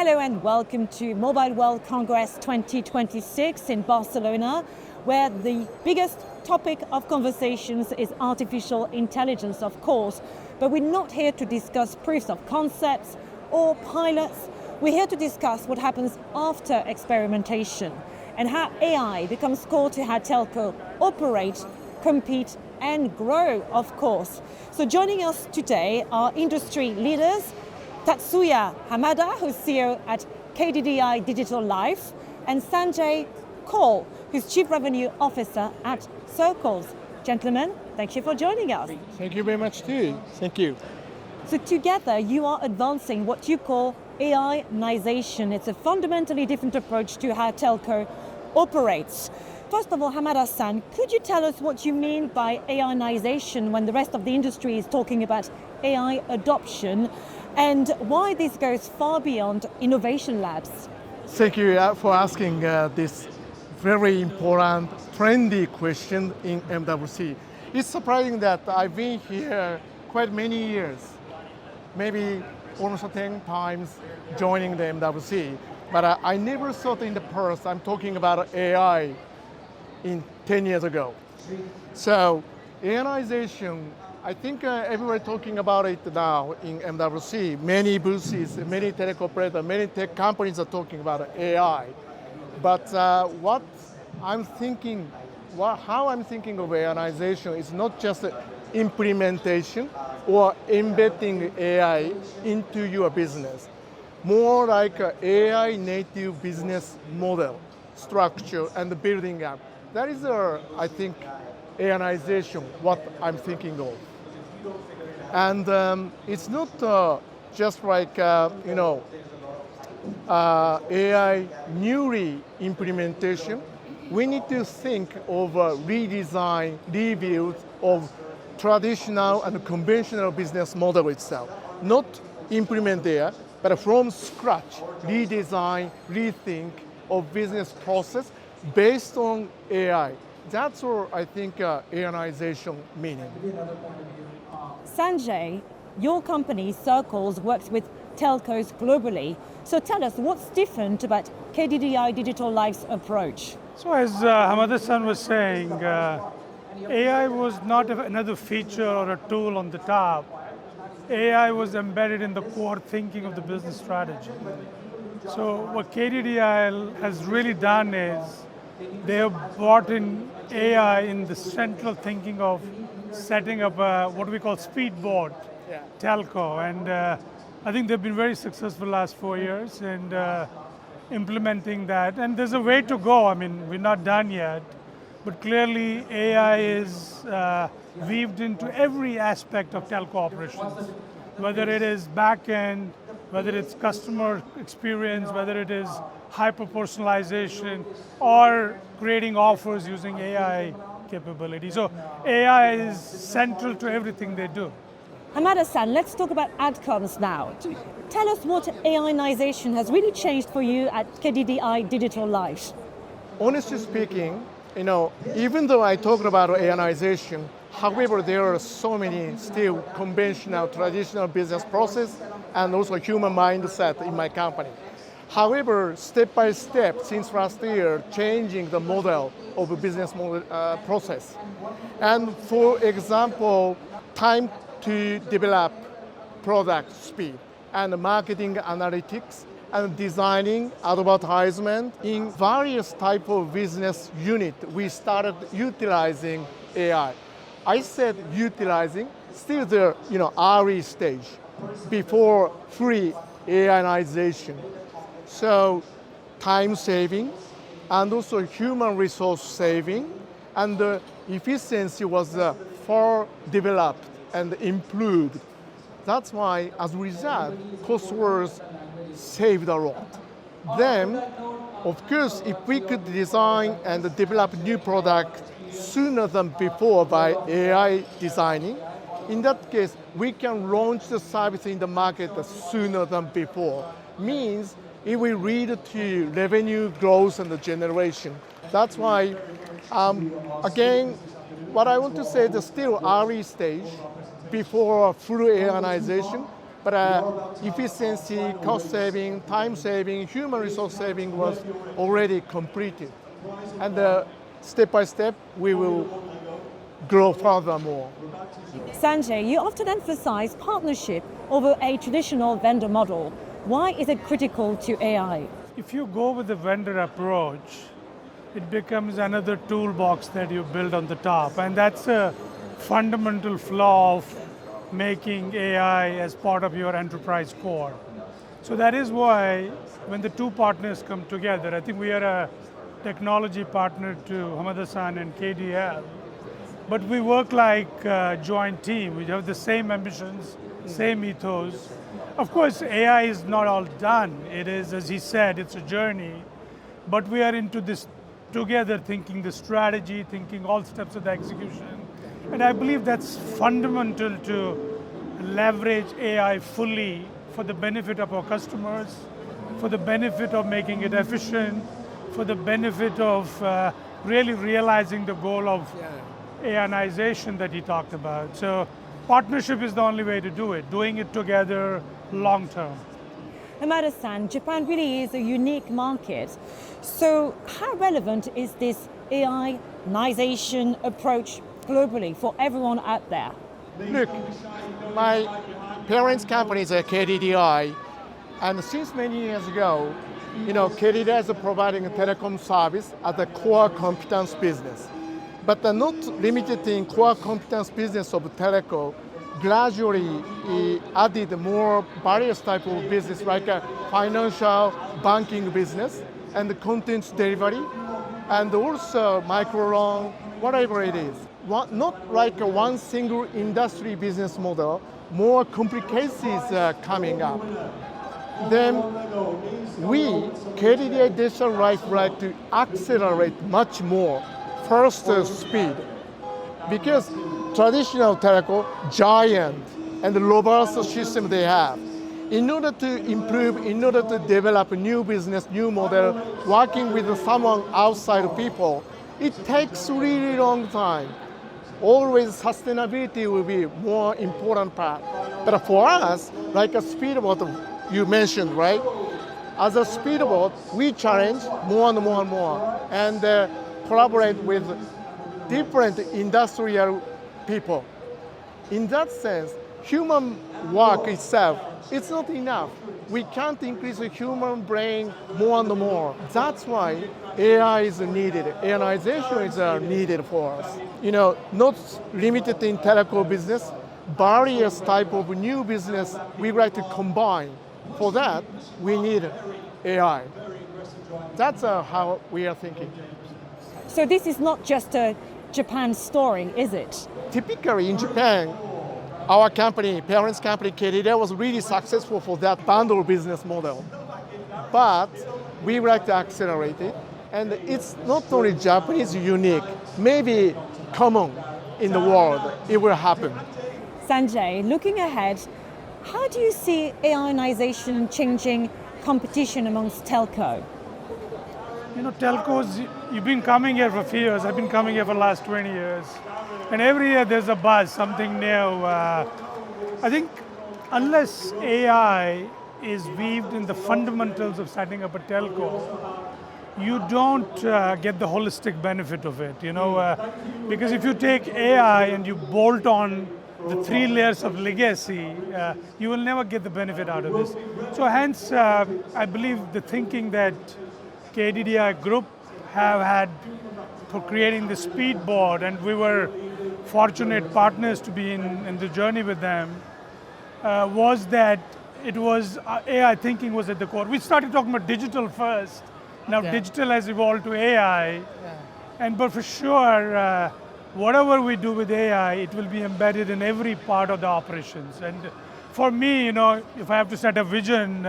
Hello and welcome to Mobile World Congress 2026 in Barcelona, where the biggest topic of conversations is artificial intelligence, of course. But we're not here to discuss proofs of concepts or pilots. We're here to discuss what happens after experimentation and how AI becomes core to how telco operate, compete, and grow, of course. So joining us today are industry leaders, Tatsuya Hamada, who's CEO at KDDI Digital Life, and Sanjay Kaul, who's Chief Revenue Officer at Circles. Gentlemen, thank you for joining us. Thank you very much too. Thank you. So together you are advancing what you call AI-nization. It's a fundamentally different approach to how telco operates. First of all, Hamada-san, could you tell us what you mean by AI-nization when the rest of the industry is talking about AI adoption, and why this goes far beyond innovation labs? Thank you for asking this very important, trendy question in MWC. It's surprising that I've been here quite many years, maybe almost 10 times joining the MWC, but I never thought in the past I'm talking about AI in 10 years ago. So AI-nization, I think everyone talking about it now in MWC. Many booths, many telecom operators, many tech companies are talking about AI. But what I'm thinking, how I'm thinking of AI-nization is not just implementation or embedding AI into your business. More like an AI native business model, structure, and building up. That is, I think, AI-nization, what I'm thinking of. And it's not just like, AI newly implementation. We need to think of a redesign, rebuild of traditional and conventional business model itself. Not implement there, but from scratch, redesign, rethink of business process based on AI. That's what I think AI-nization meaning. Sanjay, your company, Circles, works with telcos globally. So tell us, what's different about KDDI Digital Life's approach? So as Hamada-san was saying, AI was not another feature or a tool on the top. AI was embedded in the core thinking of the business strategy. So what KDDI has really done is they have brought in AI in the central thinking of setting up what we call speedboat telco. And I think they've been very successful last 4 years in implementing that. And there's a way to go. I mean, we're not done yet, but clearly AI is weaved into every aspect of telco operations, whether it is back-end, whether it's customer experience, whether it is hyper-personalization, or creating offers using AI capability. So AI is central to everything they do. Hamada-san, let's talk about outcomes now. Tell us what AI-nization has really changed for you at KDDI Digital Life. Honestly speaking, even though I talked about AI-nization, however, there are so many still conventional, traditional business process and also human mindset in my company. However, step by step, since last year, changing the model of a business model, process. And for example, time to develop product speed and marketing analytics and designing advertisement in various type of business unit, we started utilizing AI. I said utilizing, still the early stage before free AI-nization. So time saving and also human resource saving, and the efficiency was far developed and improved. That's why, as a result, cost was saved a lot. Then, of course, if we could design and develop new product sooner than before by AI designing, in that case, we can launch the service in the market sooner than before. Means it will lead to revenue growth and generation. That's why, again, what I want to say is still early stage before full AI-nization, But efficiency, cost saving, time saving, human resource saving was already completed. And step by step, we will grow furthermore. Sanjay, you often emphasize partnership over a traditional vendor model. Why is it critical to AI? If you go with the vendor approach, it becomes another toolbox that you build on the top. And that's a fundamental flaw of making AI as part of your enterprise core. So that is why when the two partners come together, I think we are a technology partner to Hamada-san and KDDI, but we work like a joint team. We have the same ambitions, same ethos. Of course, AI is not all done. It is, as he said, it's a journey, but we are into this together, thinking the strategy, thinking all steps of the execution. And I believe that's fundamental to leverage AI fully for the benefit of our customers, for the benefit of making it efficient, for the benefit of really realizing the goal of AI-nization that he talked about. So partnership is the only way to do it, doing it together long term. Hamada-san, Japan really is a unique market. So how relevant is this AI-nization approach globally for everyone out there? Look, my parents' company is a KDDI, and since many years ago, KDDI is providing a telecom service as a core competence business. But not limited in core competence business of teleco, gradually added more various type of business like a financial banking business and the content delivery, and also microloan, whatever it is. Not like a one single industry business model, more complications are coming up. Then we, KDDI Digital Life, would like to accelerate much more, faster speed. Because traditional telco, giant and robust system they have. In order to improve, in order to develop a new business, new model, working with someone outside people, it takes really long time. Always sustainability will be more important part. But for us, like a speedboat you mentioned, right? As a speedboat, we challenge more and more and more and collaborate with different industrial people. In that sense, human work itself, it's not enough. We can't increase the human brain more and more. That's why AI is needed. AI-nization is needed for us. Not limited in telecom business, various type of new business we like to combine. For that, we need AI. That's how we are thinking. So this is not just a Japan story, is it? Typically in Japan, our company, parents company, KDDI, was really successful for that bundle business model. But we would like to accelerate it. And it's not only Japanese unique, maybe common in the world, it will happen. Sanjay, looking ahead, how do you see AI-nization changing competition amongst telco? Telcos, you've been coming here for a few years. I've been coming here for the last 20 years. And every year there's a buzz, something new. I think unless AI is weaved in the fundamentals of setting up a telco, you don't get the holistic benefit of it. Because if you take AI and you bolt on the 3 layers of legacy, you will never get the benefit out of this. So hence, I believe the thinking that KDDI Group have had for creating the speedboard, and we were fortunate partners to be in the journey with them, was that it was AI thinking was at the core. We started talking about digital first. Now digital has evolved to AI, but for sure, whatever we do with AI, it will be embedded in every part of the operations. And for me, if I have to set a vision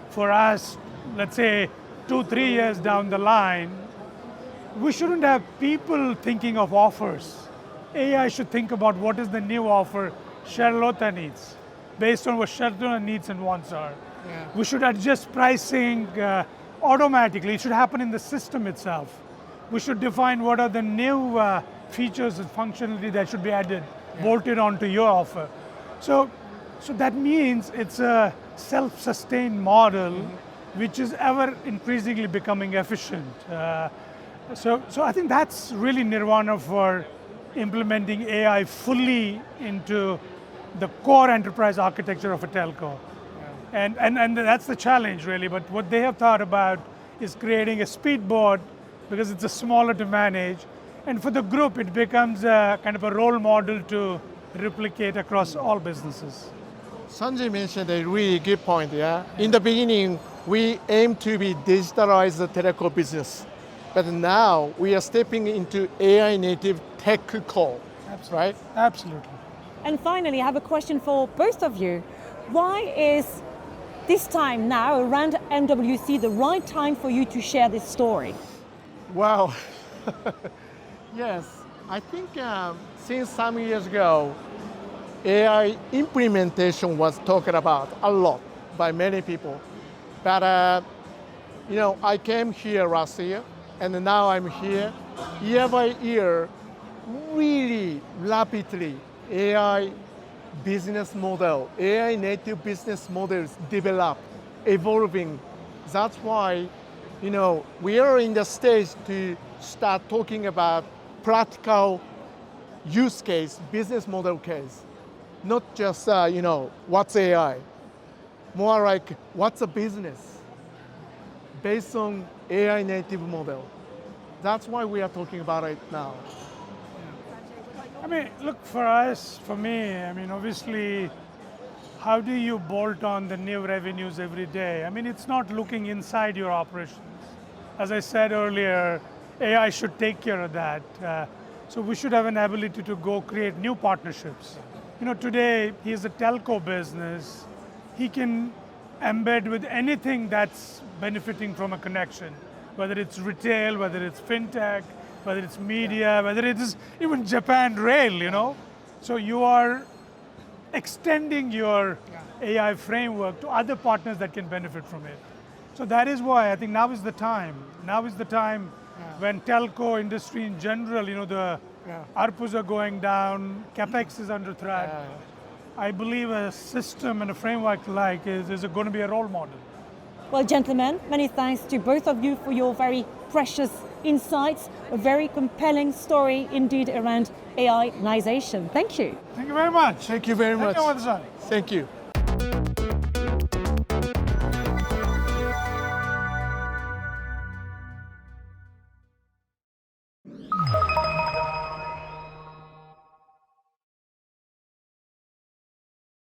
for us, let's say 2-3 years down the line, we shouldn't have people thinking of offers. AI should think about what is the new offer Charlotte needs, based on what Charlotte needs and wants are. We should adjust pricing automatically. It should happen in the system itself. We should define what are the new features and functionality that should be added, bolted onto your offer. So So that means it's a self-sustained model which is ever increasingly becoming efficient. So I think that's really nirvana for implementing AI fully into the core enterprise architecture of a telco. And that's the challenge really, but what they have thought about is creating a speedboat because it's a smaller to manage, and for the group it becomes a kind of a role model to replicate across all businesses. Sanjay mentioned a really good point, yeah? In the beginning, we aim to be digitalize the telecom business. But now we are stepping into AI native tech core, right? Absolutely. And finally, I have a question for both of you. Why is this time now around MWC the right time for you to share this story? Wow. Yes, I think since some years ago, AI implementation was talked about a lot by many people. But I came here last year, and now I'm here. Year by year, really rapidly, AI business model, AI native business models develop, evolving. That's why, we are in the stage to start talking about practical use case, business model case. Not just, what's AI? More like, what's a business? Based on AI native model. That's why we are talking about it now. I mean, look, for me, obviously, how do you bolt on the new revenues every day? I mean, it's not looking inside your operations. As I said earlier, AI should take care of that. So we should have an ability to go create new partnerships. Today, he's a telco business. He can embed with anything that's benefiting from a connection, whether it's retail, whether it's fintech, whether it's media, whether it is even Japan Rail, So you are extending your AI framework to other partners that can benefit from it. So that is why I think now is the time. Now is the time when telco industry in general, the ARPUs are going down, CapEx is under threat. I believe a system and a framework is going to be a role model. Well, gentlemen, many thanks to both of you for your very precious insights, a very compelling story indeed around AI-nization. Thank you. Thank you very much. Thank you very much. Thank you, Hamada-san. Thank you.